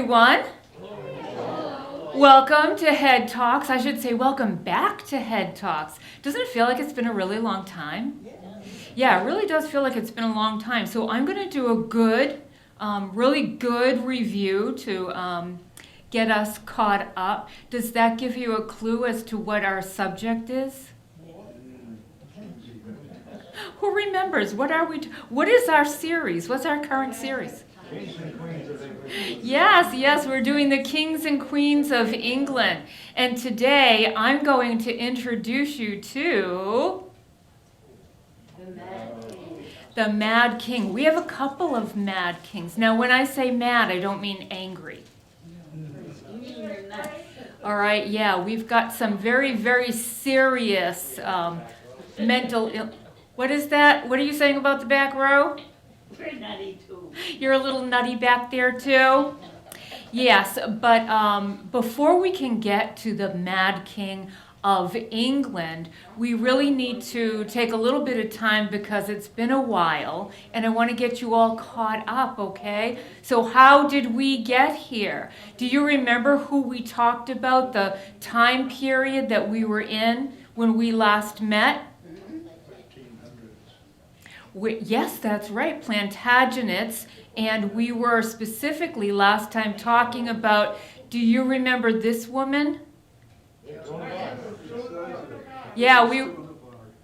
everyone. Welcome to HED Talks. I should say welcome back to HED Talks. Doesn't it feel like it's been a really long time? Yeah, it really does feel like it's been a long time. So I'm going to do a really good review to get us caught up. Does that give you a clue as to what our subject is? Who remembers? What is our series? What's our current series? Kings and Queens of England. Yes, we're doing the Kings and Queens of England. And today I'm going to introduce you to the Mad King. We have a couple of Mad Kings. Now, when I say mad, I don't mean angry. All right, yeah, we've got some very, very serious mental What is that? What are you saying about the back row? We're nutty too. You're a little nutty back there too? Yes, but before we can get to the Mad King of England, we really need to take a little bit of time because it's been a while and I want to get you all caught up, okay? So how did we get here? Do you remember who we talked about, the time period that we were in when we last met? Yes, that's right, Plantagenets, and we were specifically last time talking about, do you remember this woman? Yeah,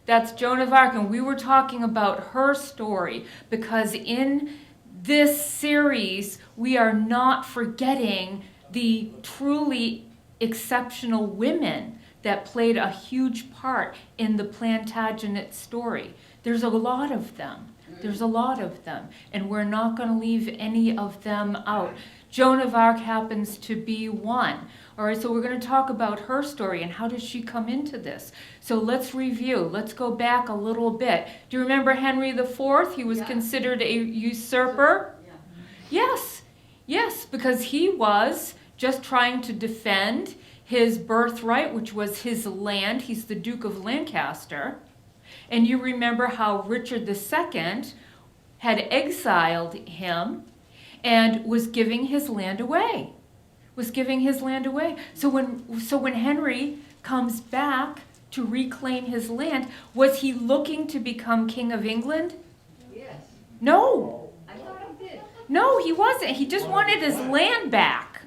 that's Joan of Arc, and we were talking about her story, because in this series, we are not forgetting the truly exceptional women that played a huge part in the Plantagenet story. There's a lot of them. And we're not going to leave any of them out. Joan of Arc happens to be one. All right, so we're going to talk about her story and how does she come into this. So let's review. Let's go back a little bit. Do you remember Henry IV? He was considered a usurper. Yes, because he was just trying to defend his birthright, which was his land. He's the Duke of Lancaster. And you remember how Richard II had exiled him and was giving his land away. So when Henry comes back to reclaim his land, was he looking to become King of England? Yes. No. I thought he did. No, he wasn't. He just wanted his land back.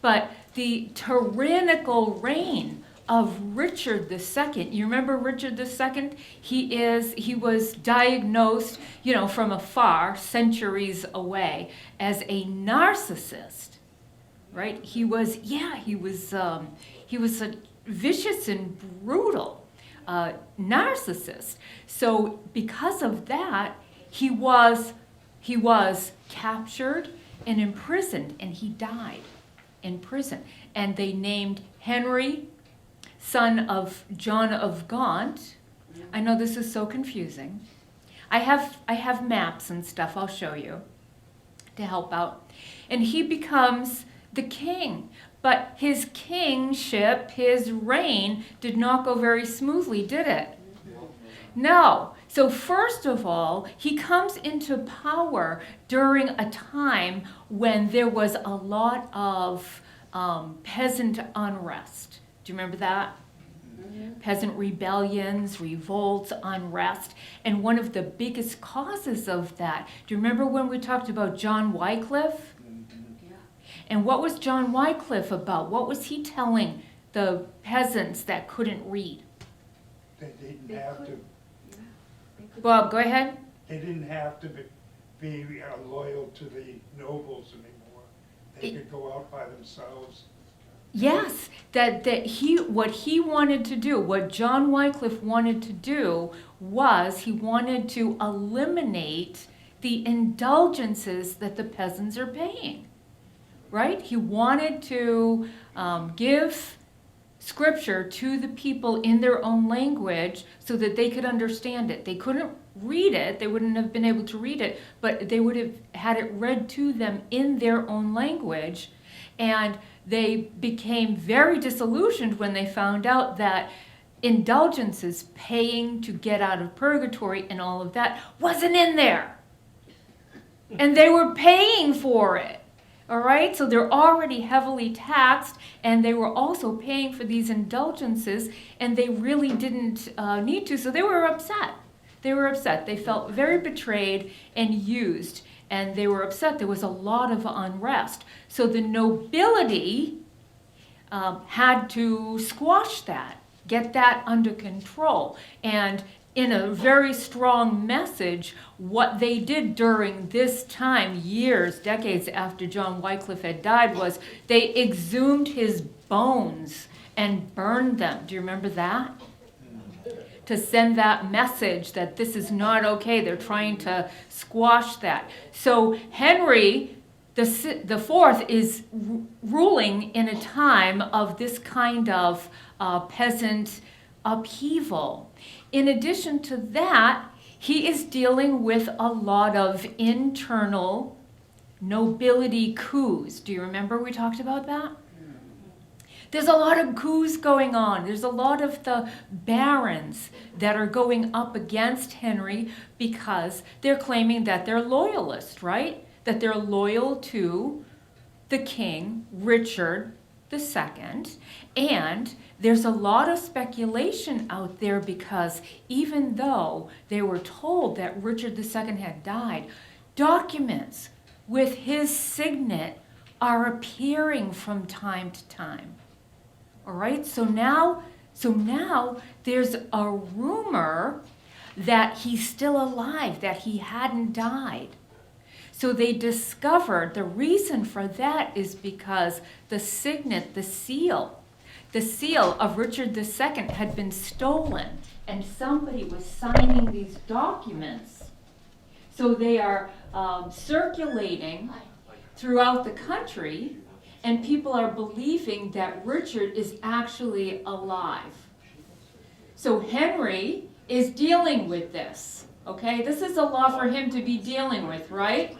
But the tyrannical reign of Richard II. You remember Richard II? He was diagnosed, from afar, centuries away, as a narcissist, right? He was a vicious and brutal narcissist. So because of that, he was captured and imprisoned, and he died in prison. And they named Henry, son of John of Gaunt. I know this is so confusing. I have maps and stuff I'll show you to help out. And he becomes the king. But his kingship, his reign, did not go very smoothly, did it? No. So first of all, he comes into power during a time when there was a lot of peasant unrest. Do you remember that? Mm-hmm. Peasant rebellions, revolts, unrest. And one of the biggest causes of that, do you remember when we talked about John Wycliffe? Mm-hmm. Yeah. And what was John Wycliffe about? What was he telling the peasants that couldn't read? They didn't have to. Bob, go ahead. They didn't have to be loyal to the nobles anymore. They could go out by themselves. Yes, what he wanted to do, what John Wycliffe wanted to do, was he wanted to eliminate the indulgences that the peasants are paying, right? He wanted to give scripture to the people in their own language so that they could understand it. They couldn't read it, they wouldn't have been able to read it, but they would have had it read to them in their own language. And they became very disillusioned when they found out that indulgences, paying to get out of purgatory and all of that, wasn't in there. And they were paying for it. All right, so they're already heavily taxed, and they were also paying for these indulgences, and they really didn't need to, so they were upset. They were upset. They felt very betrayed and used, and they were upset. There was a lot of unrest. So the nobility had to squash that, get that under control. And in a very strong message, what they did during this time, years, decades after John Wycliffe had died, was they exhumed his bones and burned them. Do you remember that? To send that message that this is not okay. They're trying to squash that. So Henry the fourth is ruling in a time of this kind of peasant upheaval. In addition to that, he is dealing with a lot of internal nobility coups. Do you remember we talked about that? There's a lot of coups going on. There's a lot of the barons that are going up against Henry because they're claiming that they're loyalists, right? That they're loyal to the king, Richard II. And there's a lot of speculation out there because even though they were told that Richard II had died, documents with his signet are appearing from time to time. All right, so now there's a rumor that he's still alive, that he hadn't died. So they discovered the reason for that is because the signet, the seal of Richard II had been stolen, and somebody was signing these documents. So they are circulating throughout the country, and people are believing that Richard is actually alive. So Henry is dealing with this, okay? This is a lot for him to be dealing with, right?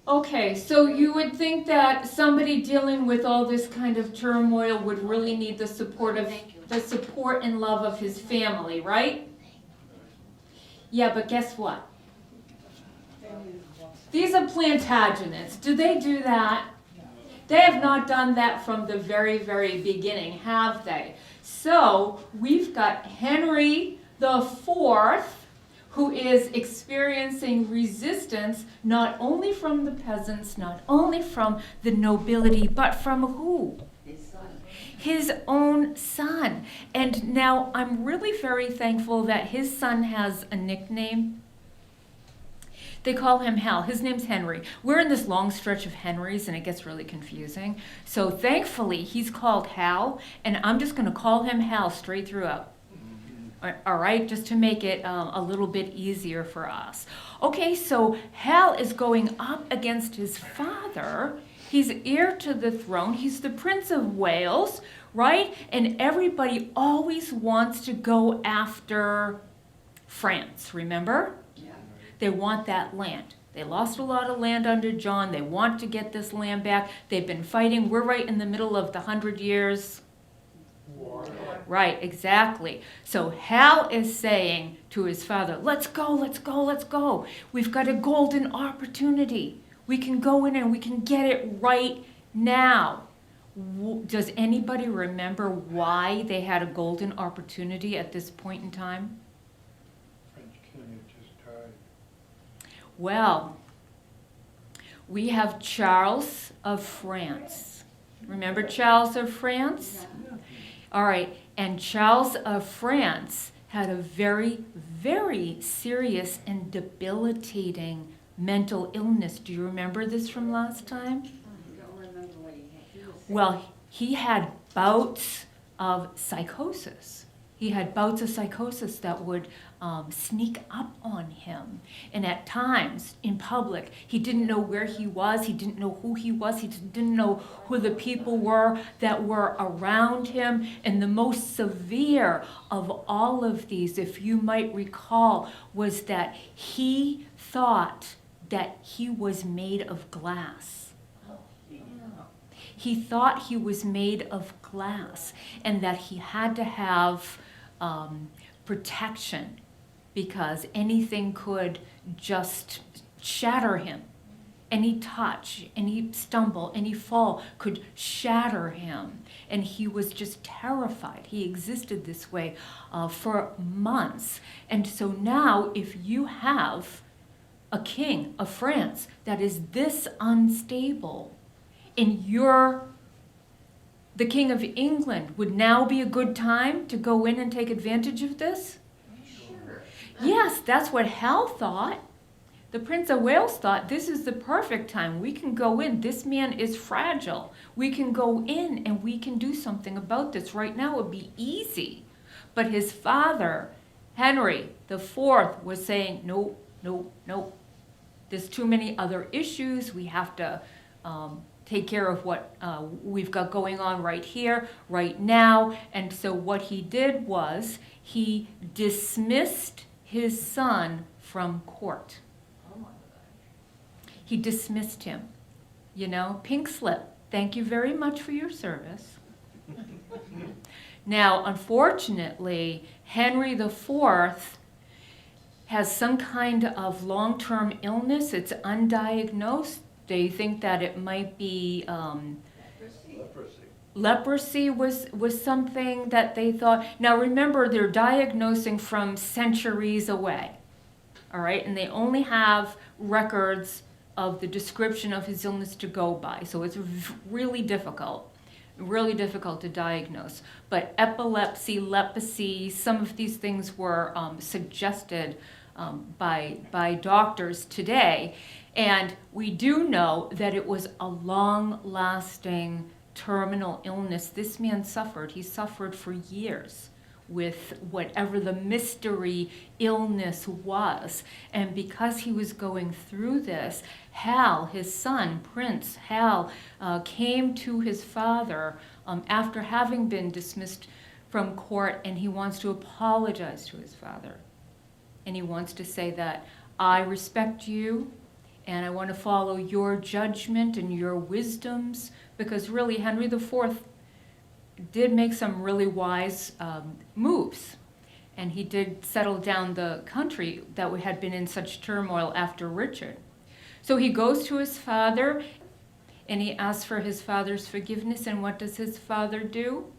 Okay, so you would think that somebody dealing with all this kind of turmoil would really need the support and love of his family, right? Yeah, but guess what? These are Plantagenets. Do they do that? They have not done that from the very, very beginning, have they? So we've got Henry IV, who is experiencing resistance not only from the peasants, not only from the nobility, but from who? His son. His own son. And now I'm really very thankful that his son has a nickname. They call him Hal. His name's Henry. We're in this long stretch of Henrys, and it gets really confusing. So thankfully, he's called Hal, and I'm just going to call him Hal straight throughout. All right, just to make it a little bit easier for us. Okay, so Hal is going up against his father. He's heir to the throne. He's the Prince of Wales, right? And everybody always wants to go after France, remember? They want that land. They lost a lot of land under John. They want to get this land back. They've been fighting. We're right in the middle of the 100 Years' War. Right, exactly. So Hal is saying to his father, let's go, let's go, let's go. We've got a golden opportunity. We can go in and we can get it right now. Does anybody remember why they had a golden opportunity at this point in time? French king had just died. Well, we have Charles of France. Remember Charles of France? All right, and Charles of France had a very, very serious and debilitating mental illness. Do you remember this from last time? I don't remember what he had. Well, he had bouts of psychosis. He had bouts of psychosis that would sneak up on him. And at times, in public, he didn't know where he was. He didn't know who he was. He didn't know who the people were that were around him. And the most severe of all of these, if you might recall, was that he thought that he was made of glass. He thought he was made of glass and that he had to have protection because anything could just shatter him. Any touch, any stumble, any fall could shatter him. And he was just terrified. He existed this way for months. And so now, if you have a king of France that is this unstable, and you're the King of England, would now be a good time to go in and take advantage of this? Sure. Yes, that's what Hal thought. The Prince of Wales thought, this is the perfect time. We can go in. This man is fragile. We can go in and we can do something about this. Right now it would be easy. But his father, Henry IV, was saying, no, no, no. There's too many other issues. We have to take care of what we've got going on right here, right now. And so what he did was he dismissed his son from court. He dismissed him. You know, pink slip. Thank you very much for your service. Now, unfortunately, Henry IV has some kind of long-term illness. It's undiagnosed. They think that it might be leprosy was something that they thought. Now, remember, they're diagnosing from centuries away. All right, and they only have records of the description of his illness to go by. So it's really difficult to diagnose. But epilepsy, leprosy, some of these things were suggested by doctors today. And we do know that it was a long-lasting terminal illness. This man suffered. He suffered for years with whatever the mystery illness was. And because he was going through this, Hal, his son, Prince Hal, came to his father after having been dismissed from court, and he wants to apologize to his father. And he wants to say that, I respect you, and I want to follow your judgment and your wisdoms, because really Henry IV did make some really wise moves. And he did settle down the country that had been in such turmoil after Richard. So he goes to his father and he asks for his father's forgiveness. And what does his father do?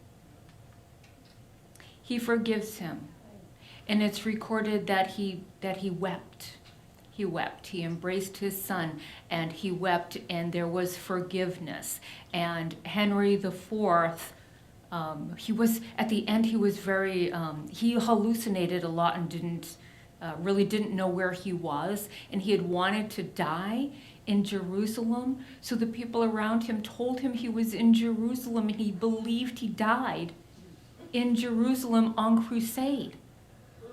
He forgives him. And it's recorded that he wept. He wept. He embraced his son and he wept, and there was forgiveness. And Henry IV, he was, at the end, he was very, he hallucinated a lot and really didn't know where he was. And he had wanted to die in Jerusalem. So the people around him told him he was in Jerusalem, and he believed he died in Jerusalem on crusade.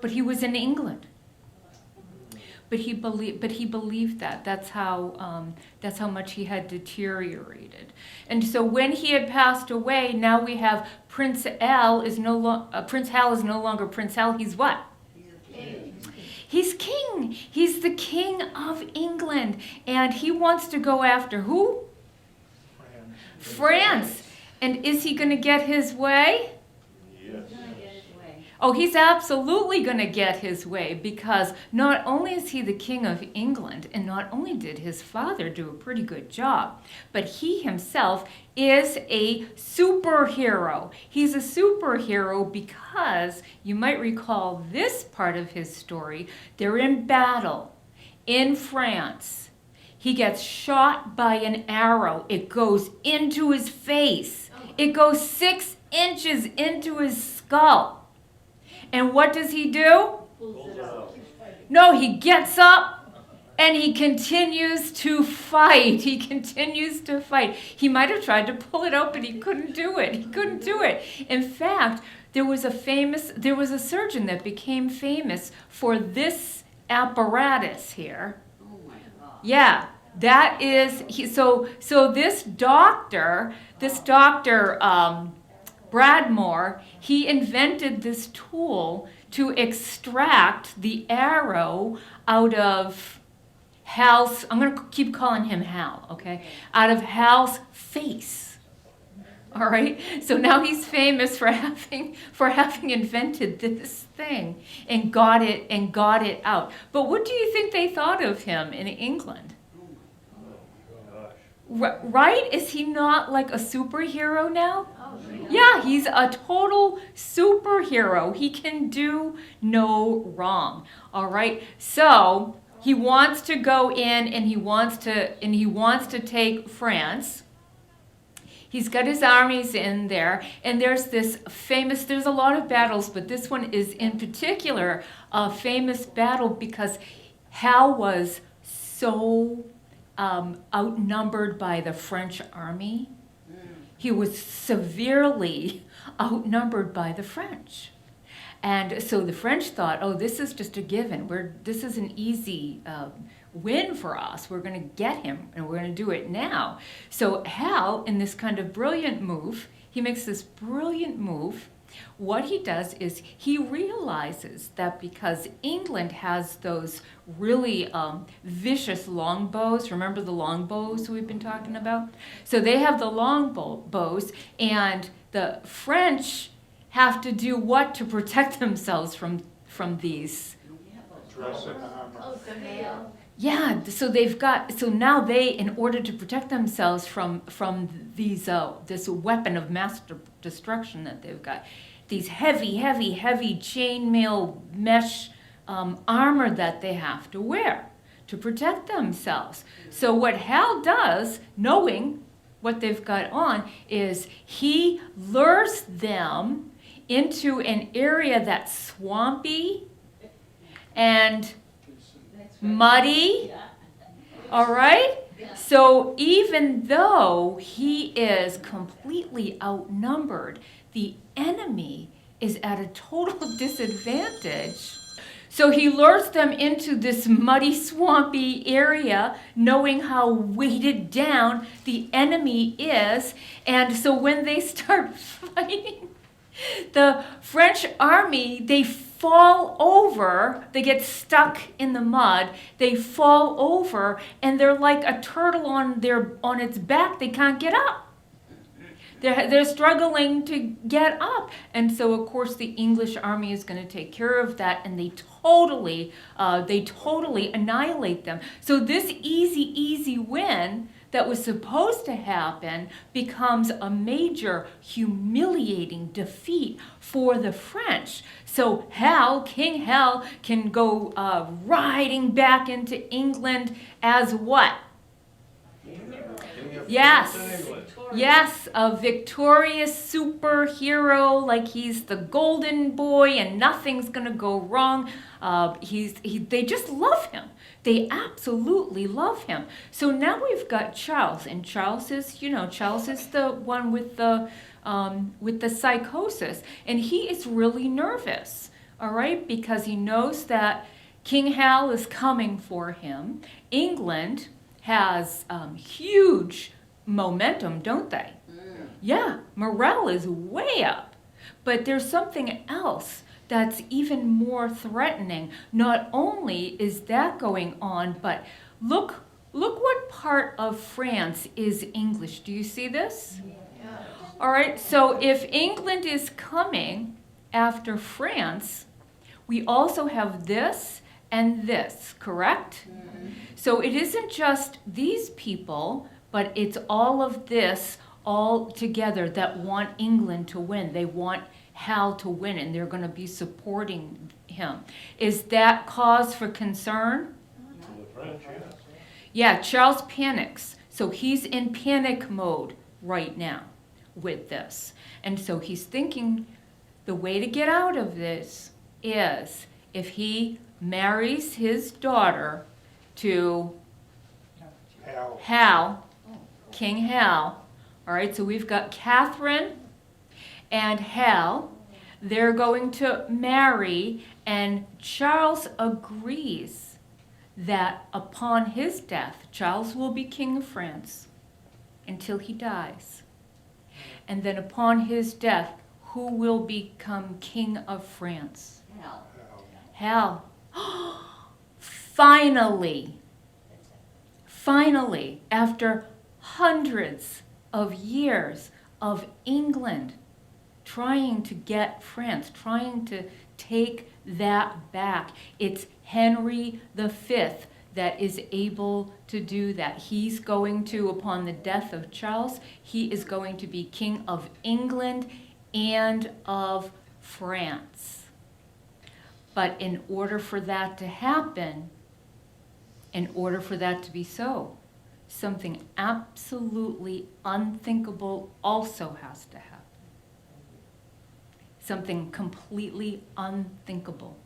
But he was in England. But he believed that. That's how much he had deteriorated. And so when he had passed away, now we have Prince Hal is no longer Prince Hal. He's what? He's king. He's the king of England, and he wants to go after who? France. And is he going to get his way? Oh, he's absolutely going to get his way, because not only is he the King of England, and not only did his father do a pretty good job, but he himself is a superhero. He's a superhero because, you might recall this part of his story, they're in battle in France. He gets shot by an arrow. It goes into his face. It goes 6 inches into his skull. And what does he do? No, he gets up and he continues to fight. He continues to fight. He might have tried to pull it out, but he couldn't do it. He couldn't do it. In fact, there was a surgeon that became famous for this apparatus here. Oh my God. Yeah, that is, so this doctor, Bradmore, he invented this tool to extract the arrow out of Hal's, I'm going to keep calling him Hal, okay? Out of Hal's face. All right, so now he's famous for having invented this thing and got it out. But what do you think they thought of him in England? Right? Is he not like a superhero now? Oh, Yeah, he's a total superhero. He can do no wrong. All right. So he wants to go in and he wants to take France. He's got his armies in there, and there's a lot of battles, but this one is in particular a famous battle because Hal was so outnumbered by the French army. He was severely outnumbered by the French. And so the French thought, oh, this is just a given. This is an easy win for us. We're going to get him, and we're going to do it now. So Hal, in this kind of brilliant move, he makes this brilliant move. What he does is he realizes that because England has those really vicious longbows, remember the longbows we've been talking about? So they have the longbows, and the French have to do what to protect themselves from these? Dress and armor. Oh, the male. Yeah, so now they, in order to protect themselves from these this weapon of mass destruction that they've got, these heavy chainmail mesh armor that they have to wear to protect themselves. So what Hal does, knowing what they've got on, is he lures them into an area that's swampy and muddy, all right? So even though he is completely outnumbered, the enemy is at a total disadvantage. So he lures them into this muddy, swampy area, knowing how weighted down the enemy is. And so when they start fighting, the French army, they fall over, they get stuck in the mud, they fall over, and they're like a turtle on its back. They can't get up. They're struggling to get up. And so, of course, the English army is going to take care of that, and they totally annihilate them. So this easy win that was supposed to happen becomes a major humiliating defeat for the French. So King Hal, can go riding back into England as what? Yes, a victorious superhero, like he's the golden boy and nothing's gonna go wrong. They just love him. They absolutely love him. So now we've got Charles, and Charles is the one with the psychosis, and he is really nervous, all right, because he knows that King Hal is coming for him. England has huge momentum, don't they? Yeah, morale is way up. But there's something else that's even more threatening. Not only is that going on, but look what part of France is English. Do you see this? Yeah. All right, so if England is coming after France, we also have this and this, correct? So it isn't just these people, but it's all of this all together that want England to win. They want Hal to win, and they're going to be supporting him. Is that cause for concern? The French, yes. Yeah, Charles panics. So he's in panic mode right now with this. And so he's thinking the way to get out of this is if he marries his daughter to Hal, King Hal. All right, so we've got Catherine and Hal. They're going to marry, and Charles agrees that upon his death, Charles will be King of France until he dies. And then upon his death, who will become King of France? Hal. Hal. Finally, after hundreds of years of England, trying to get France, trying to take that back. It's Henry V that is able to do that. He's going to, upon the death of Charles, he is going to be King of England and of France. But in order for that to happen, in order for that to be so, something absolutely unthinkable also has to happen. Something completely unthinkable.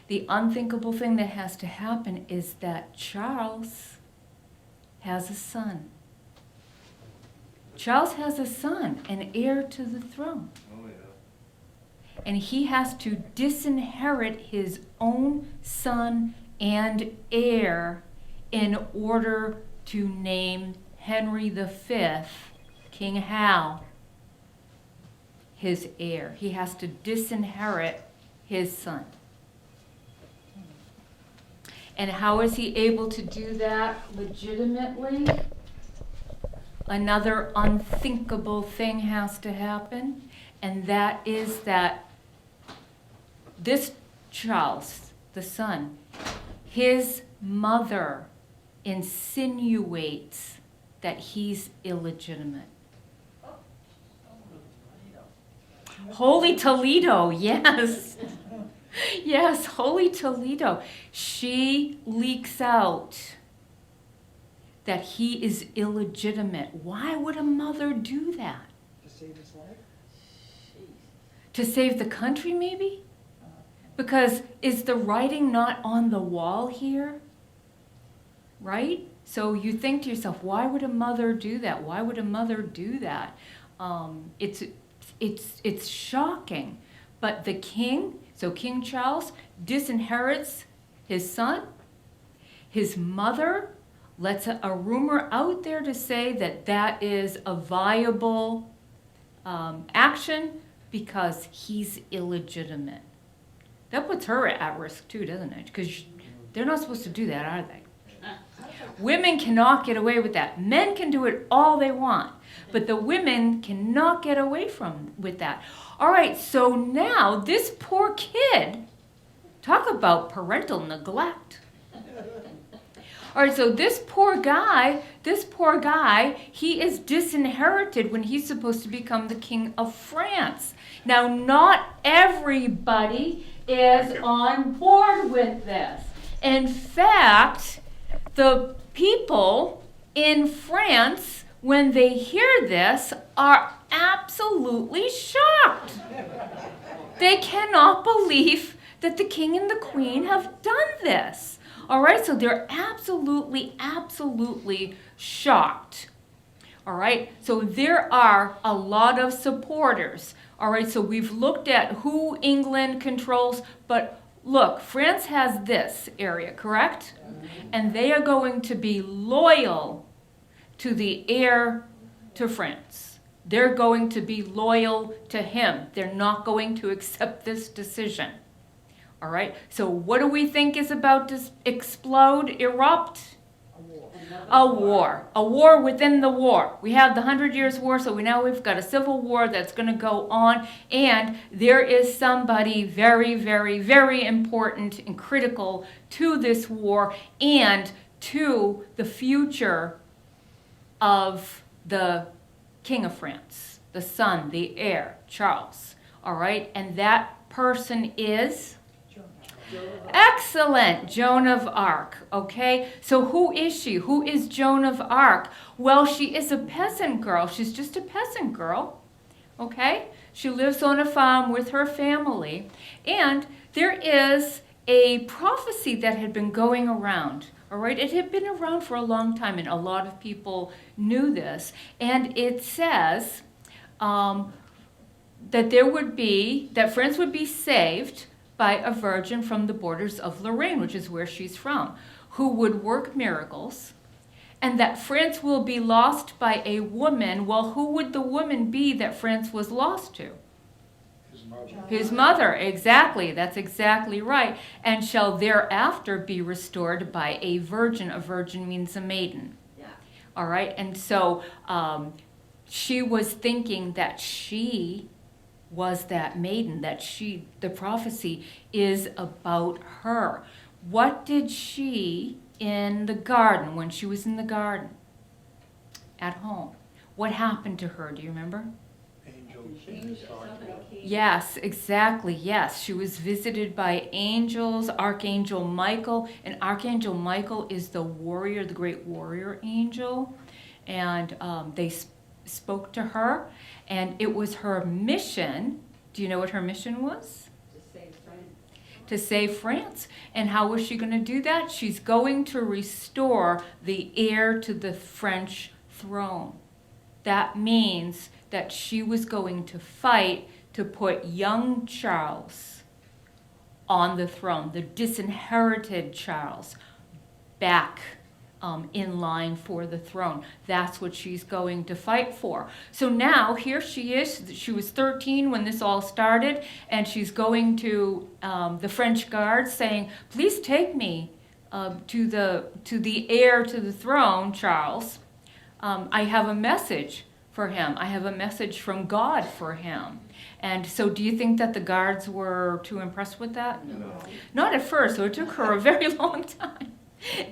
The unthinkable thing that has to happen is that Charles has a son. Charles has a son, an heir to the throne. Oh, yeah. And he has to disinherit his own son and heir in order to name Henry V, King Hal, his heir. He has to disinherit his son. And how is he able to do that legitimately? Another unthinkable thing has to happen, and that is that this Charles, the son, his mother insinuates that he's illegitimate. Holy Toledo, yes. Yes, Holy Toledo. She leaks out that he is illegitimate. Why would a mother do that? To save his life? To save the country, maybe? Because is the writing not on the wall here? Right? So you think to yourself, why would a mother do that? Why would a mother do that? It's shocking. But the king, so King Charles, disinherits his son. His mother lets a rumor out there to say that that is a viable action because he's illegitimate. That puts her at risk too, doesn't it? Because they're not supposed to do that, are they? Women cannot get away with that. Men can do it all they want, but the women cannot get away with that. All right, so now this poor kid, talk about parental neglect. All right, so this poor guy, he is disinherited when he's supposed to become the king of France. Now, not everybody is on board with this. In fact, the people in France, when they hear this, are absolutely shocked. They cannot believe that the king and the queen have done this. All right, so they're absolutely shocked. All right, so there are a lot of supporters. All right, so we've looked at who England controls, but look, France has this area, correct? And they are going to be loyal to the heir to France. They're going to be loyal to him. They're not going to accept this decision. All right, so what do we think is about to explode, erupt? A war within the war. We have the 100 Years' War, so we've got a civil war that's going to go on, and there is somebody very, very, very important and critical to this war and to the future of the King of France, the son, the heir, Charles. All right, and that person is? Excellent, Joan of Arc, okay? So who is she? Who is Joan of Arc? Well, she is a peasant girl. She's just a peasant girl, okay? She lives on a farm with her family. And there is a prophecy that had been going around, all right? It had been around for a long time, and a lot of people knew this. And it says that that France would be saved by a virgin from the borders of Lorraine, which is where she's from, who would work miracles, and that France will be lost by a woman. Well, who would the woman be that France was lost to? His mother. His mother, exactly. That's exactly right. And shall thereafter be restored by a virgin. A virgin means a maiden. Yeah. All right, and so she was thinking that she was that maiden, that the prophecy is about her. What did she in the garden, when she was in the garden at home, what happened to her? Do you remember? Angels came to talk to her. Yes, exactly, yes. She was visited by angels, Archangel Michael, and Archangel Michael is the warrior, the great warrior angel, and they spoke to her, and it was her mission. Do you know what her mission was? To save France. To save France. And how was she going to do that? She's going to restore the heir to the French throne. That means that she was going to fight to put young Charles on the throne, the disinherited Charles, back in line for the throne. That's what she's going to fight for. So now here she is. She was 13 when this all started, and she's going to the French guards saying, please take me to the heir to the throne, Charles. I have a message for him. I have a message from God for him. And so do you think that the guards were too impressed with that? No. Not at first, so it took her a very long time.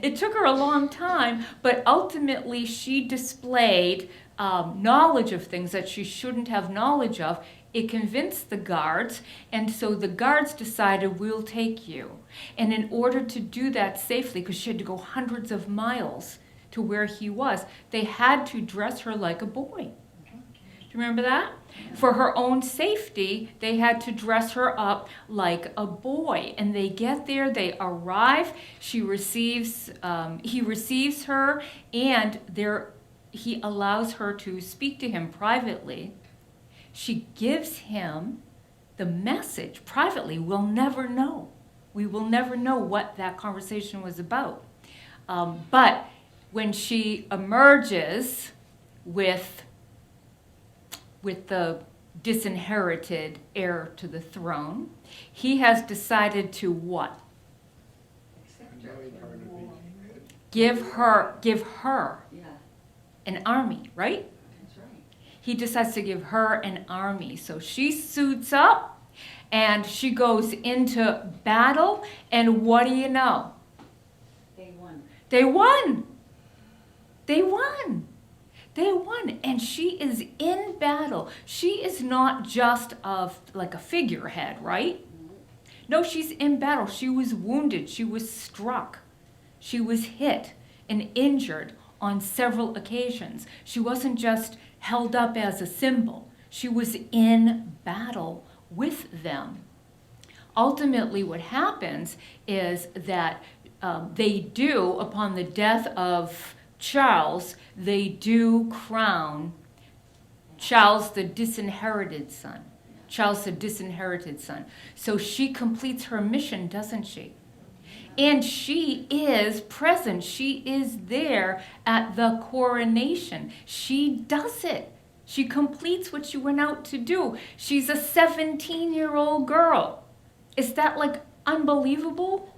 It took her a long time, but ultimately she displayed knowledge of things that she shouldn't have knowledge of. It convinced the guards, and so the guards decided, we'll take you. And in order to do that safely, because she had to go hundreds of miles to where he was, they had to dress her like a boy. Do you remember that? For her own safety, they had to dress her up like a boy. And they get there, they arrive, he receives her, and he allows her to speak to him privately. She gives him the message privately. We'll never know. We will never know what that conversation was about. But when she emerges with the disinherited heir to the throne, he has decided to what? Anoint her to be head. Give her Yeah, an army, right? that's right. He decides to give her an army. So she suits up and she goes into battle, and what do you know? They won. They won. They won. They won. And she is in battle. She is not just like a figurehead, right? No, she's in battle. She was wounded. She was struck. She was hit and injured on several occasions. She wasn't just held up as a symbol. She was in battle with them. Ultimately, what happens is that they do, upon the death of Charles, they do crown Charles the disinherited son. Charles the disinherited son. So she completes her mission, doesn't she? And she is present. She is there at the coronation. She does it. She completes what she went out to do. She's a 17-year-old girl. Is that like unbelievable?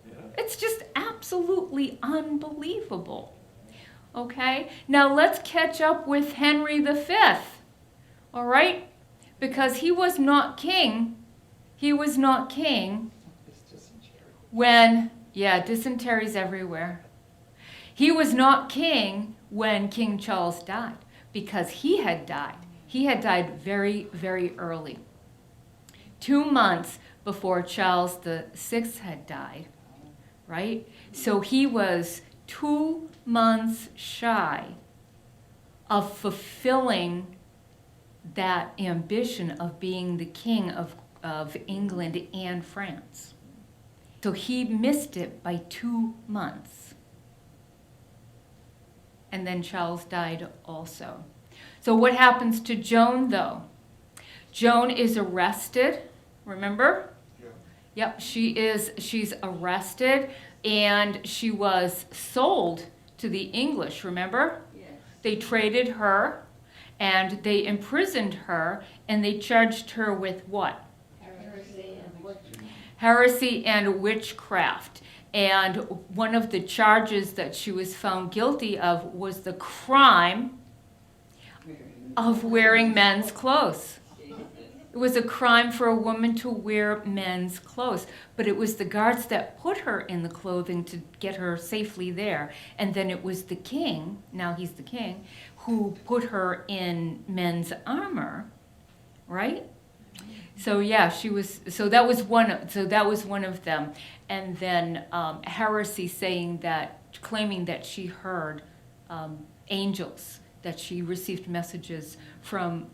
Yeah. It's just absolutely unbelievable. Okay? Now let's catch up with Henry V. All right? Because he was not king. He was not king when, dysentery's everywhere. He was not king when King Charles died, because he had died. He had died very, very early. 2 months before Charles VI had died, right? So he was 2 months shy of fulfilling that ambition of being the king of England and France. So he missed it by 2 months. And then Charles died also. So what happens to Joan, though? Joan is arrested, remember? Yeah. Yep, she's arrested, and she was sold to the English, remember? Yes. They traded her, and they imprisoned her, and they charged her with what? Heresy and witchcraft. Heresy and witchcraft. And one of the charges that she was found guilty of was the crime of wearing men's clothes. It was a crime for a woman to wear men's clothes, but it was the guards that put her in the clothing to get her safely there. And then it was the king, now he's the king, who put her in men's armor, right? So yeah, that was one of them. And then heresy claiming that she heard angels, that she received messages from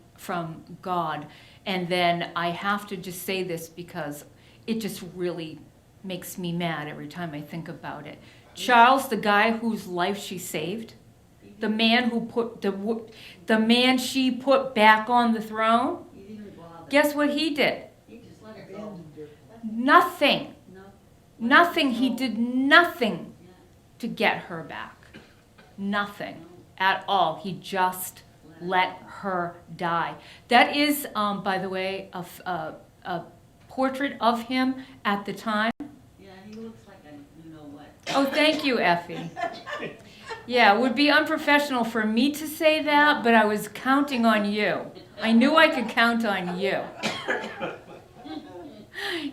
God. And then I have to just say this because it just really makes me mad every time I think about it. Charles, the guy whose life she saved, the man who put the man she put back on the throne, He didn't bother. guess what he did? He just let it go. Nothing. No. Nothing. He did nothing Yeah. to get her back. Nothing at all. He just let her die. That is, by the way, a portrait of him at the time. Yeah, he looks like a you know what. Oh, thank you, Effie. Yeah, it would be unprofessional for me to say that, but I was counting on you. I knew I could count on you.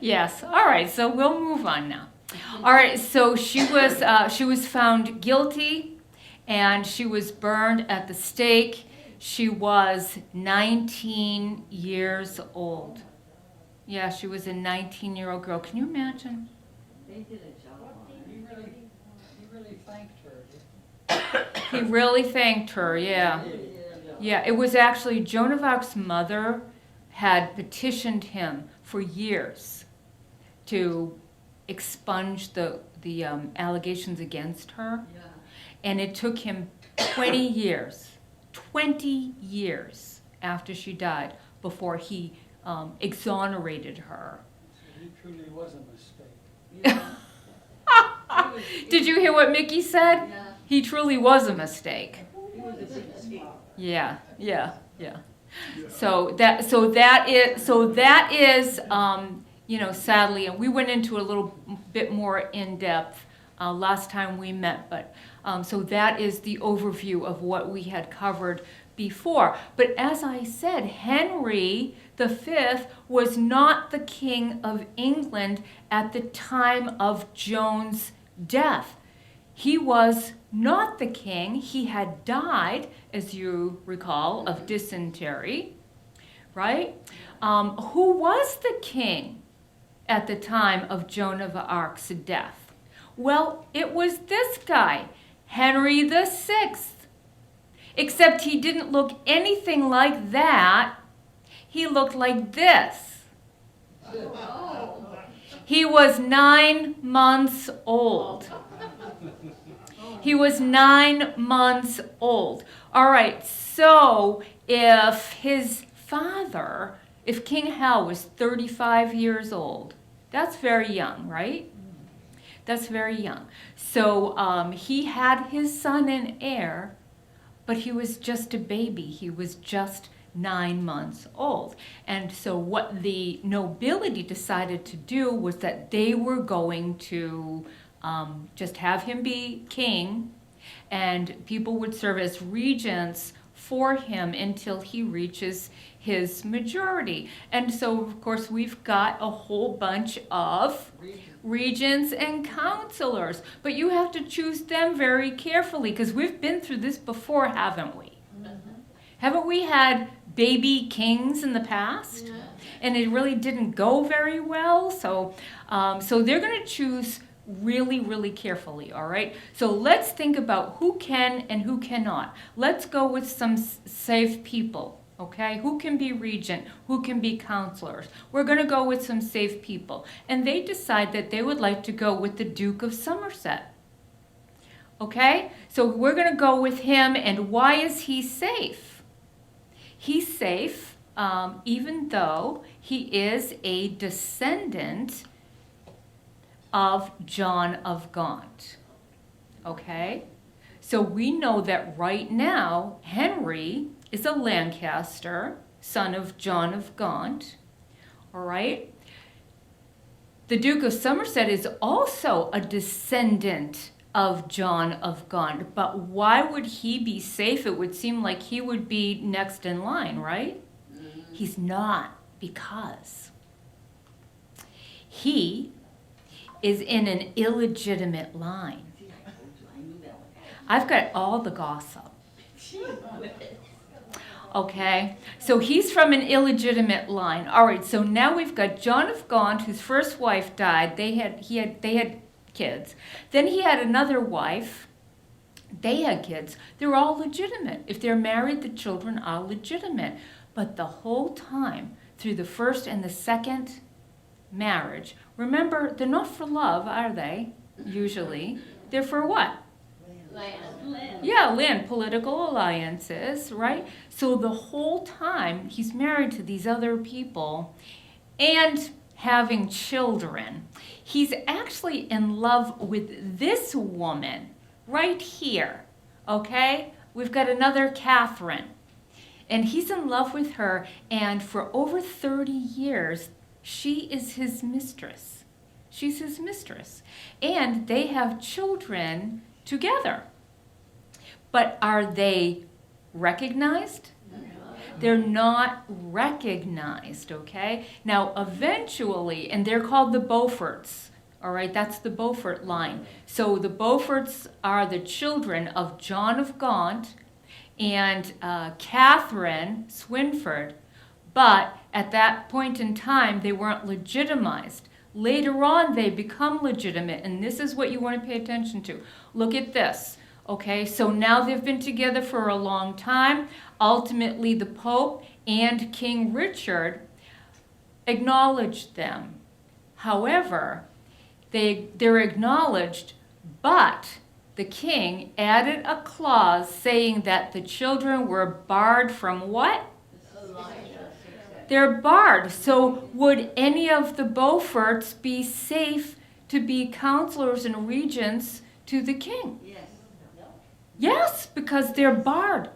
Yes. All right. So we'll move on now. All right. So she was found guilty, and she was burned at the stake. She was 19 years old. Yeah, she was a 19-year-old girl. Can you imagine? They did a job on it. He really thanked her. He really thanked her. Yeah. They did a job. Yeah, it was actually Joan of Arc's mother had petitioned him for years to expunge the allegations against her, Yeah. and it took him 20 years after she died before he exonerated her. So he truly was a mistake. Yeah. Did you hear what Mickey said? Yeah. He truly was a mistake. He was a big mistake. Yeah. So that is sadly, and we went into a little bit more in depth last time we met, but so that is the overview of what we had covered before. But as I said, Henry V was not the King of England at the time of Joan's death. He was not the king. He had died, as you recall, of dysentery, right? Who was the king at the time of Joan of Arc's death? Well, it was this guy, Henry VI. Except he didn't look anything like that. He looked like this. He was 9 months old. He was 9 months old. All right, so if his father, if King Hal was 35 years old, that's very young, right? That's very young. So he had his son and heir, but he was just a baby. He was just 9 months old. And so what the nobility decided to do was that they were going to just have him be king, and people would serve as regents for him until he reaches his majority. And so, of course, we've got a whole bunch of regents and counselors, but you have to choose them very carefully, because we've been through this before, haven't we? Haven't we had baby kings in the past? Yeah. And it really didn't go very well. So they're going to choose really, really carefully, all right? So let's think about who can and who cannot. Let's go with some safe people, okay? Who can be regent? Who can be counselors? We're going to go with some safe people. And they decide that they would like to go with the Duke of Somerset. Okay? So we're going to go with him, and why is he safe? He's safe even though he is a descendant of John of Gaunt. Okay? So we know that right now, Henry is a Lancaster, son of John of Gaunt. All right? the Duke of Somerset is also a descendant of John of Gaunt, but why would he be safe? It would seem like he would be next in line, right? He's not, because he is in an illegitimate line. See, I told you, I knew that would happen. I've got all the gossip. Gee whiz. Okay, so he's from an illegitimate line. All right, so now we've got John of Gaunt, whose first wife died. They had kids. Then he had another wife. They had kids. They're all legitimate. If they're married, the children are legitimate. But the whole time, through the first and the second marriage, remember, they're not for love, are they? Usually, they're for what? Land. Yeah, land, political alliances, right? So the whole time he's married to these other people and having children, he's actually in love with this woman right here, okay? We've got another Catherine, and he's in love with her, and for over 30 years, she is his mistress. She's his mistress, and they have children together. But are they recognized? They're not recognized, okay? Now, eventually, and they're called the Beauforts, all right? That's the Beaufort line. So the Beauforts are the children of John of Gaunt and Catherine Swynford, but at that point in time, they weren't legitimized. Later on, they become legitimate, and this is what you want to pay attention to. Look at this. Okay, so now they've been together for a long time. Ultimately, the Pope and King Richard acknowledged them. However, they're acknowledged, but the king added a clause saying that the children were barred from what? They're barred. So would any of the Beauforts be safe to be counselors and regents to the king? Yes. Yes, because they're barred.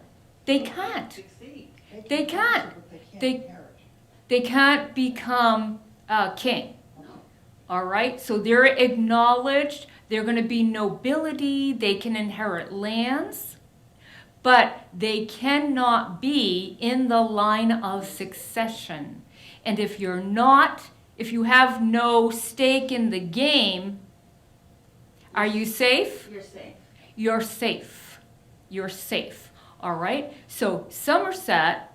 They can't. Succeed. They can't. They can't become king. No. All right? So they're acknowledged. They're going to be nobility. They can inherit lands. But they cannot be in the line of succession. And if you're not, if you have no stake in the game, are you safe? You're safe. You're safe. You're safe. All right? So Somerset,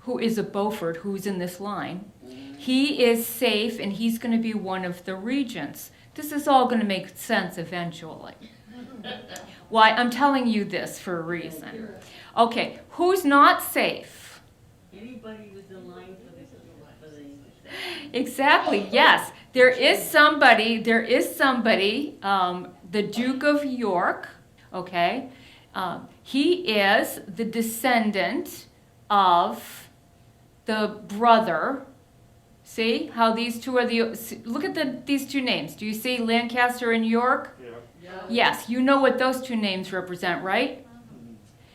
who is a Beaufort, who's in this line, he is safe, and he's going to be one of the regents. This is all going to make sense eventually. Why? I'm telling you this for a reason. Okay, who's not safe? Anybody who's in line for the Exactly, yes. There is somebody, the Duke of York, okay? He is the descendant of the brother. See how these two are look at these two names. Do you see Lancaster and York? Yeah. Yes, you know what those two names represent, right?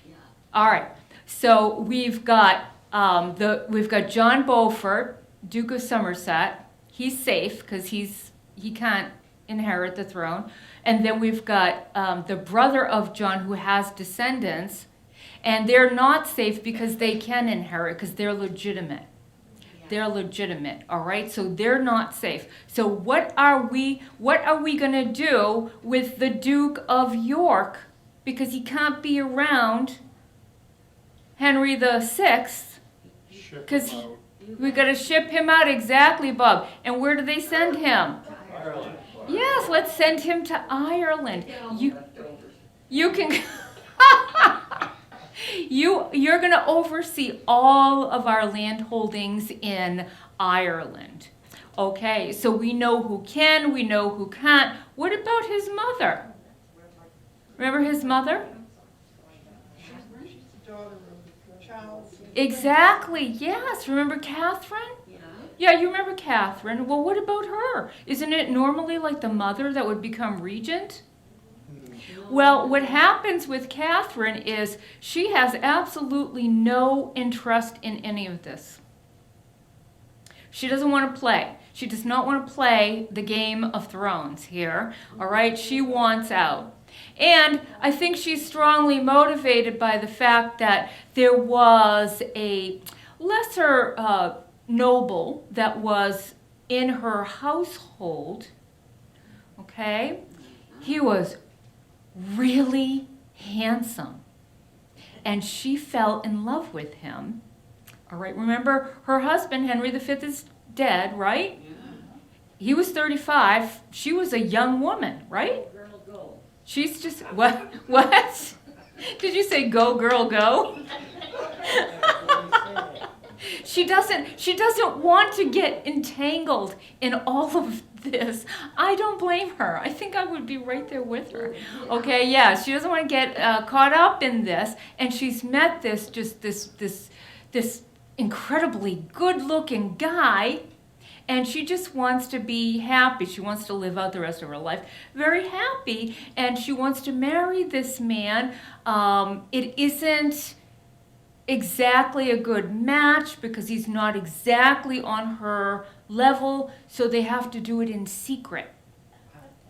Yeah. All right. So we've got John Beaufort, Duke of Somerset. He's safe because he can't inherit the throne. And then we've got the brother of John who has descendants, and they're not safe because they can inherit because they're legitimate. They're legitimate, all right? So they're not safe. So what are we going to do with the Duke of York? Because he can't be around Henry the Sixth. Ship 'Cause them out. We got to ship him out, exactly, Bob. And where do they send him? Ireland. Yes, let's send him to Ireland. You can you're going to oversee all of our land holdings in Ireland. Okay, so we know who can, we know who can't. What about his mother? Remember his mother? Exactly, yes. Remember Catherine? Yeah. Yeah, you remember Catherine. Well, what about her? Isn't it normally like the mother that would become regent? Well, what happens with Catherine is she has absolutely no interest in any of this. She doesn't want to play. She does not want to play the Game of Thrones here, all right? She wants out. And I think she's strongly motivated by the fact that there was a lesser noble that was in her household, okay? He was really handsome, and she fell in love with him. All right, remember her husband, Henry V, is dead, right? He was 35. She was a young woman, right? Girl, go. She's just, what? What? Did you say go, girl, go? She doesn't want to get entangled in all of this. I don't blame her. I think I would be right there with her. Okay, yeah, she doesn't want to get caught up in this, and she's met this incredibly good-looking guy, and she just wants to be happy. She wants to live out the rest of her life very happy, and she wants to marry this man. It isn't exactly a good match because he's not exactly on her level, so they have to do it in secret.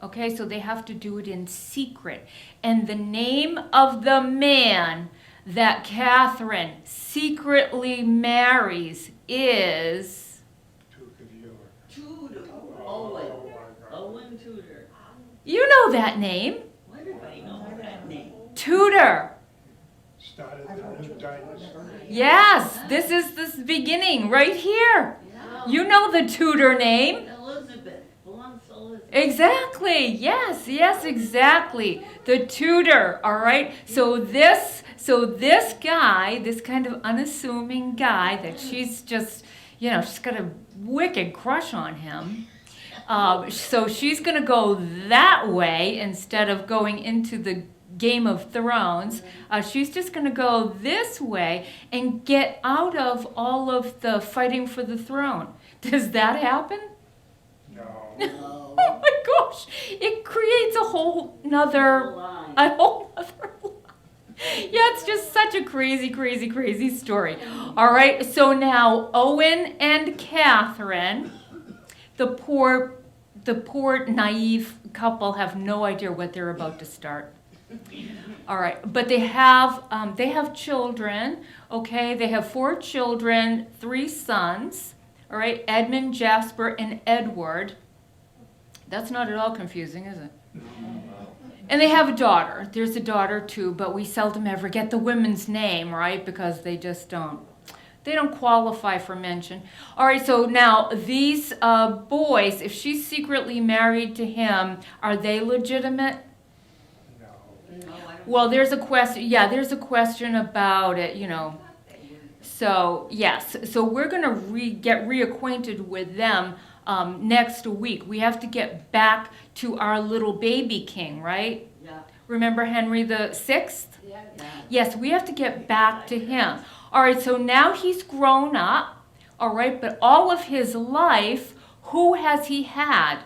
Okay, so they have to do it in secret. And the name of the man that Catherine secretly marries is... Duke of York. Tudor. Oh, Owen. my God. Owen Tudor. You know that name. Everybody knows that name. Tudor. Started the new dynasty. Yes, this is this beginning right here. You know the Tudor name. Elizabeth. Belongs to Elizabeth. Exactly. Yes, exactly. The Tudor, all right? So this guy, this kind of unassuming guy that she's just, she's got a wicked crush on him. So she's going to go that way instead of going into the Game of Thrones. She's just going to go this way and get out of all of the fighting for the throne. Does that happen? No. Oh my gosh, it creates a whole nother line. Yeah, it's just such a crazy story. All right, so now Owen and Catherine, the poor naive couple, have no idea what they're about to start. All right, but they have children. Okay, they have 4 children, 3 sons. All right, Edmund, Jasper, and Edward. That's not at all confusing, is it? And they have a daughter. There's a daughter too, but we seldom ever get the woman's name, right? Because they just don't. They don't qualify for mention. All right, so now these boys, if she's secretly married to him, are they legitimate? No. Well, there's a question. Yeah, there's a question about it, So, yes. So we're going to get reacquainted with them next week. We have to get back to our little baby king, right? Yeah. Remember Henry VI? Yeah. Yes, we have to get back to him. All right, so now he's grown up, all right, but all of his life, who has he had?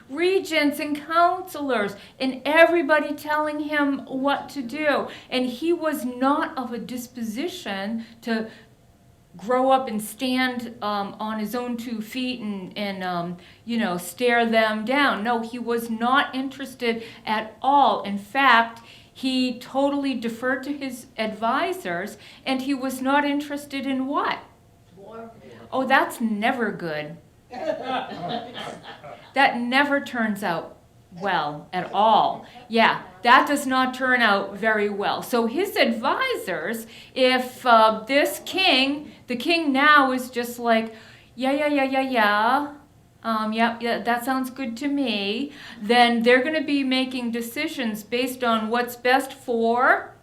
Regents and counselors and everybody telling him what to do. And he was not of a disposition to grow up and stand on his own 2 feet and stare them down. No, he was not interested at all. In fact, he totally deferred to his advisors, and he was not interested in what? War. Oh, that's never good. That never turns out well at all. Yeah, that does not turn out very well. So his advisors, if this king, the king now is just like, yeah, that sounds good to me, then they're going to be making decisions based on what's best for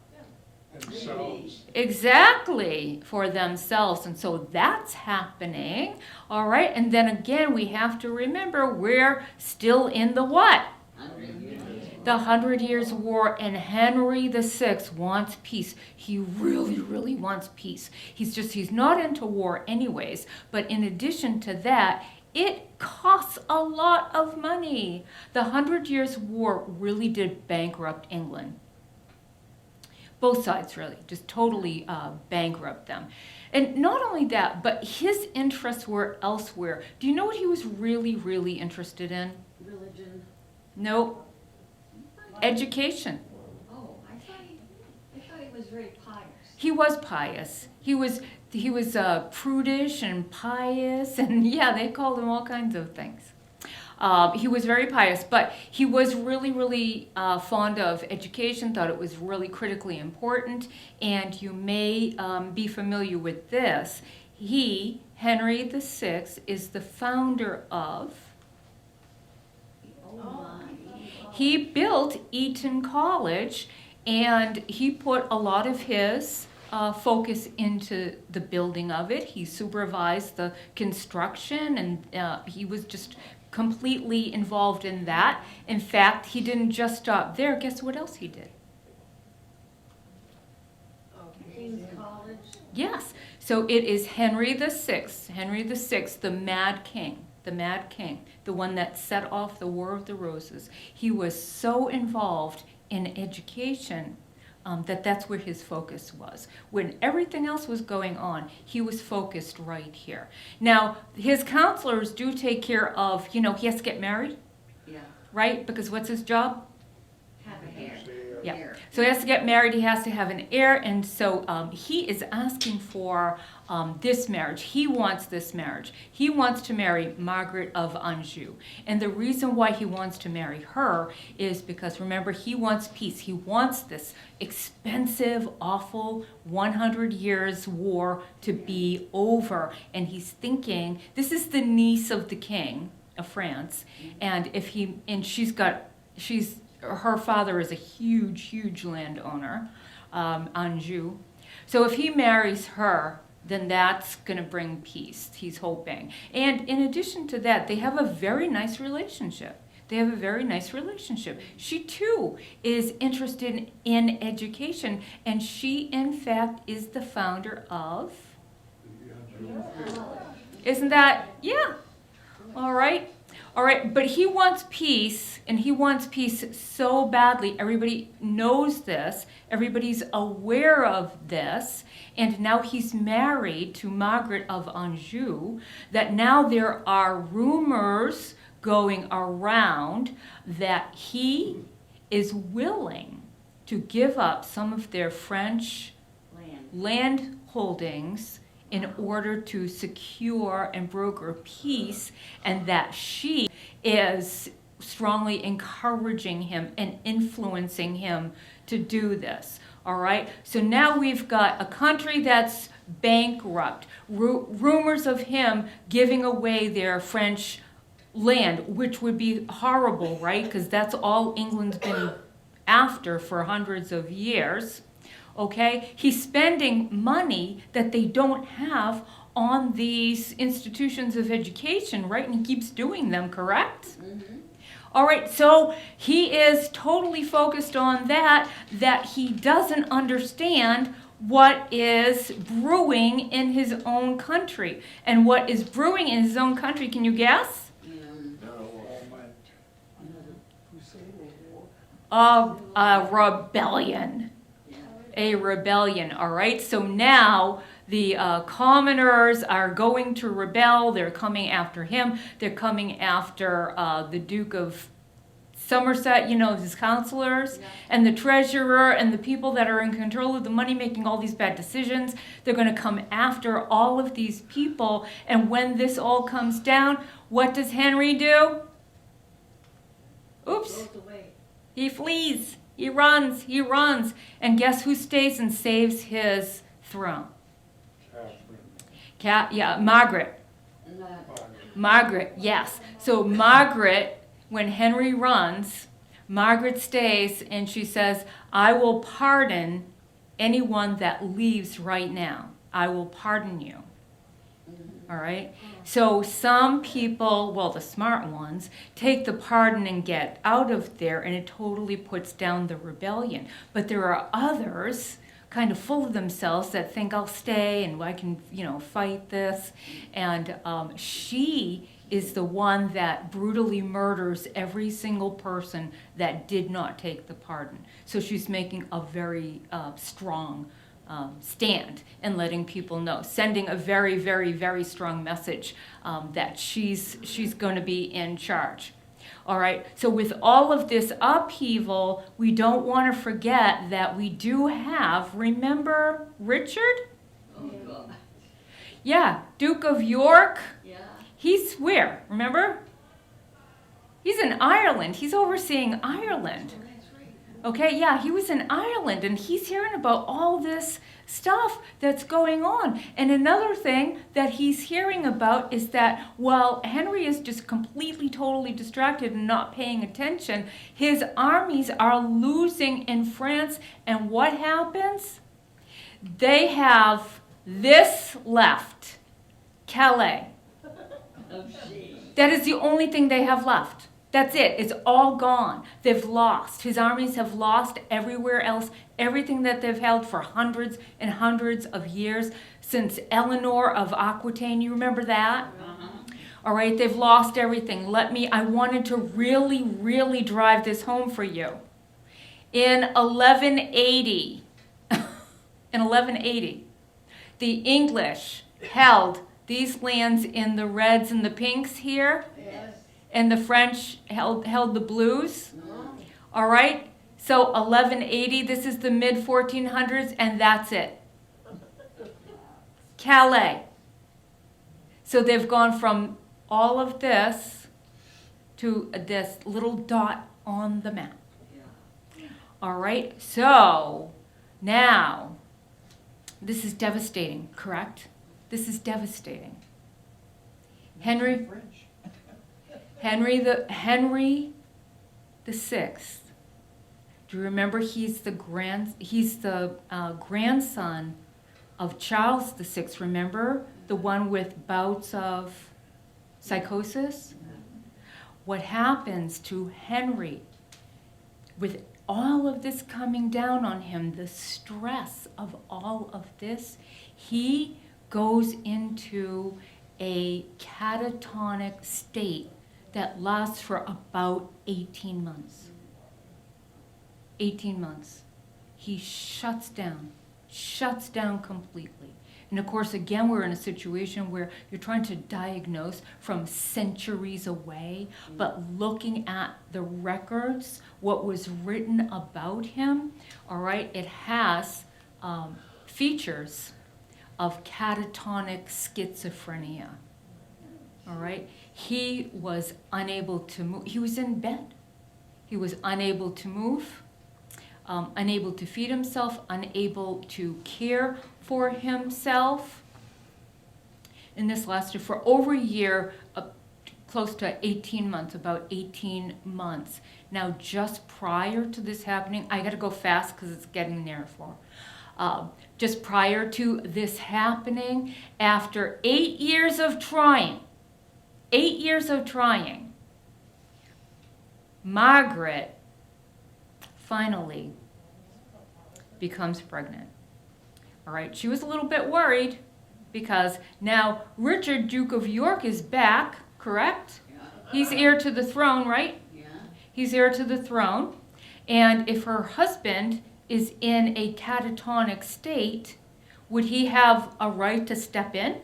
Themselves. exactly for themselves. And so that's happening. All right. And then again, we have to remember we're still in the what? 100 years. The 100 Years' War, and Henry VI wants peace. He really wants peace. He's not into war anyways. But in addition to that, it costs a lot of money. The 100 Years' War really did bankrupt England. Both sides really, just totally bankrupt them. And not only that, but his interests were elsewhere. Do you know what he was really, really interested in? Religion. No, education. Oh, I thought he was very pious. He was pious. He was prudish and pious, and yeah, they called him all kinds of things. He was very pious, but he was really, really fond of education, thought it was really critically important, and you may be familiar with this. Henry VI, is the founder of, Oh, my. he built Eton College, and he put a lot of his focus into the building of it. He supervised the construction, and he was just completely involved in that. In fact, he didn't just stop there. Guess what else he did? King's College. Yes. So it is Henry VI, the Mad King, the one that set off the War of the Roses. He was so involved in education that's where his focus was. When everything else was going on, he was focused right here. Now, his counselors do take care of, he has to get married, Yeah. right? Because what's his job? Have a hair. Yeah. Hair. So he has to get married, he has to have an heir, and so he is asking for this marriage. He wants this marriage. He wants to marry Margaret of Anjou. And the reason why he wants to marry her is because, remember, he wants peace. He wants this expensive, awful 100 years war to be over. And he's thinking, this is the niece of the king of France, and her father is a huge landowner, Anjou. So if he marries her, then that's going to bring peace, he's hoping. And in addition to that, they have a very nice relationship. She too is interested in education, and she in fact is the founder of, isn't that, yeah, all right, but he wants peace, and he wants peace so badly. Everybody knows this, everybody's aware of this, and now he's married to Margaret of Anjou, that now there are rumors going around that he is willing to give up some of their French land holdings in order to secure and broker peace, and that she is strongly encouraging him and influencing him to do this. All right, so now we've got a country that's bankrupt, rumors of him giving away their French land, which would be horrible, right? Because that's all England's been after for hundreds of years. Okay, he's spending money that they don't have on these institutions of education, right? And he keeps doing them, correct? Mm-hmm. All right, so he is totally focused on that he doesn't understand what is brewing in his own country. And what is brewing in his own country, can you guess? A rebellion. A rebellion, all right? So now the commoners are going to rebel. They're coming after him. They're coming after the Duke of Somerset, his counselors, and the treasurer, and the people that are in control of the money, making all these bad decisions. They're going to come after all of these people. And when this all comes down, what does Henry do? Oops. Goes away. He flees. He runs. And guess who stays and saves his throne? Margaret. Margaret, yes. So Margaret, when Henry runs, Margaret stays and she says, I will pardon anyone that leaves right now. I will pardon you. All right? So some people, well, the smart ones, take the pardon and get out of there, and it totally puts down the rebellion. But there are others, kind of full of themselves, that think I'll stay and I can, fight this. And she is the one that brutally murders every single person that did not take the pardon. So she's making a very strong stand and letting people know, sending a very, very, very strong message that she's going to be in charge. All right, so with all of this upheaval, we don't want to forget that we do have, remember Richard? Oh, God. Yeah, Duke of York. Yeah. He's where? Remember? He's in Ireland. He's overseeing Ireland. Oh, that's right. Okay, yeah, he was in Ireland and he's hearing about all this stuff that's going on. And another thing that he's hearing about is that while Henry is just completely, totally distracted and not paying attention, his armies are losing in France. And what happens? They have this left, Calais. Oh, gee. That is the only thing they have left. That's it. It's all gone. They've lost. His armies have lost everywhere else, everything that they've held for hundreds and hundreds of years since Eleanor of Aquitaine. You remember that? Uh-huh. All right, they've lost everything. I wanted to really, really drive this home for you. In 1180, the English held these lands in the reds and the pinks here. Yes. And the French held the blues. No. All right? So 1180, this is the mid 1400s, and that's it. Calais. So they've gone from all of this to this little dot on the map. Yeah. All right? So now, this is devastating, correct? This is devastating. Henry the Sixth. Do you remember he's the grandson of Charles the Sixth? Remember the one with bouts of psychosis? What happens to Henry with all of this coming down on him, the stress of all of this? He goes into a catatonic state that lasts for about 18 months. 18 months. He shuts down completely. And of course, again, we're in a situation where you're trying to diagnose from centuries away, but looking at the records, what was written about him, all right, it has features of catatonic schizophrenia. All right? He was unable to move. He was in bed. He was unable to move, unable to feed himself, unable to care for himself. And this lasted for over a year, close to 18 months, about 18 months. Now, just prior to this happening, I got to go fast because it's getting near 4. Just prior to this happening, after 8 years of trying, Margaret finally becomes pregnant. All right, she was a little bit worried because now Richard, Duke of York, is back, correct? Yeah. He's heir to the throne, right? Yeah. He's heir to the throne. And if her husband is in a catatonic state, would he have a right to step in?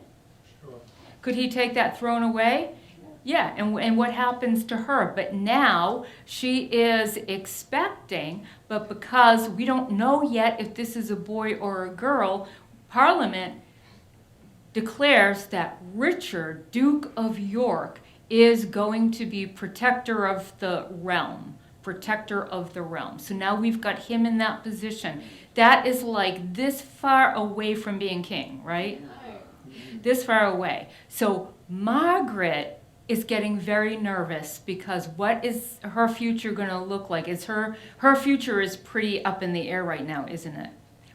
Sure. Could he take that throne away? Yeah, and what happens to her? But now she is expecting, but because we don't know yet if this is a boy or a girl, Parliament declares that Richard, Duke of York, is going to be protector of the realm. So now we've got him in that position. That is like this far away from being king, right? This far away. So Margaret is getting very nervous because what is her future going to look like? Her future is pretty up in the air right now, isn't it?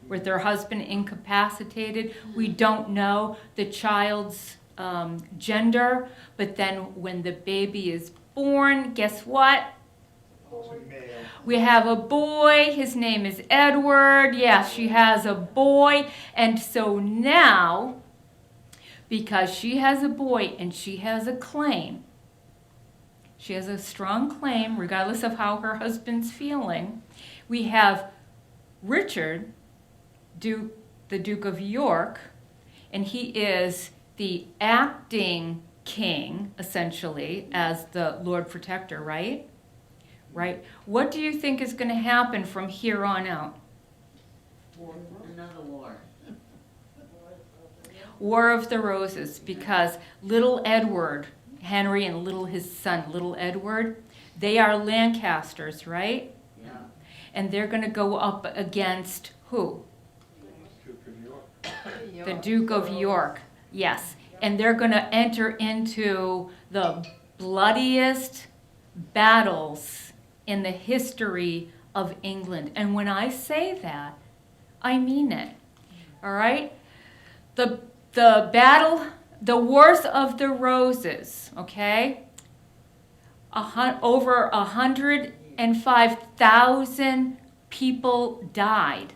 With her husband incapacitated, we don't know the child's gender, but then when the baby is born, guess what? Also male. We have a boy, his name is Edward. Yeah, she has a boy. And so now, because she has a boy and she has a claim, she has a strong claim, regardless of how her husband's feeling, we have Richard, Duke the Duke of York, and he is the acting king, essentially, as the Lord Protector, right? Right? What do you think is going to happen from here on out? Another war. War of the Roses, because little Edward, Henry and his son, little Edward, they are Lancasters, right? Yeah. And they're going to go up against who? Duke of York. The Duke of York, yes. And they're going to enter into the bloodiest battles in the history of England. And when I say that, I mean it. All right? The battle, the Wars of the Roses, okay? Over 105,000 people died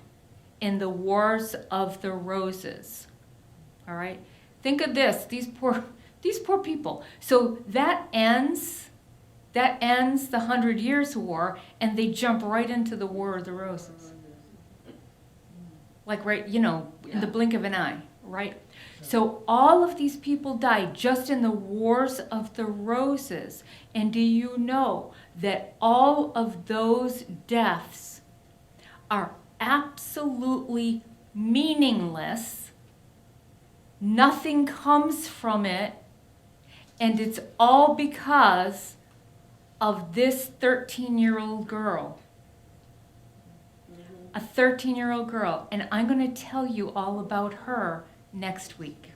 in the Wars of the Roses. All right? Think of this, these poor people. So that ends the 100 Years' War, and they jump right into the War of the Roses. Like right, in the blink of an eye, right? So all of these people died just in the Wars of the Roses. And do you know that all of those deaths are absolutely meaningless? Nothing comes from it, and it's all because of this 13-year-old girl. A 13-year-old girl, and I'm going to tell you all about her next week.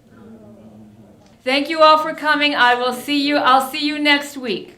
Thank you all for coming. I'll see you next week.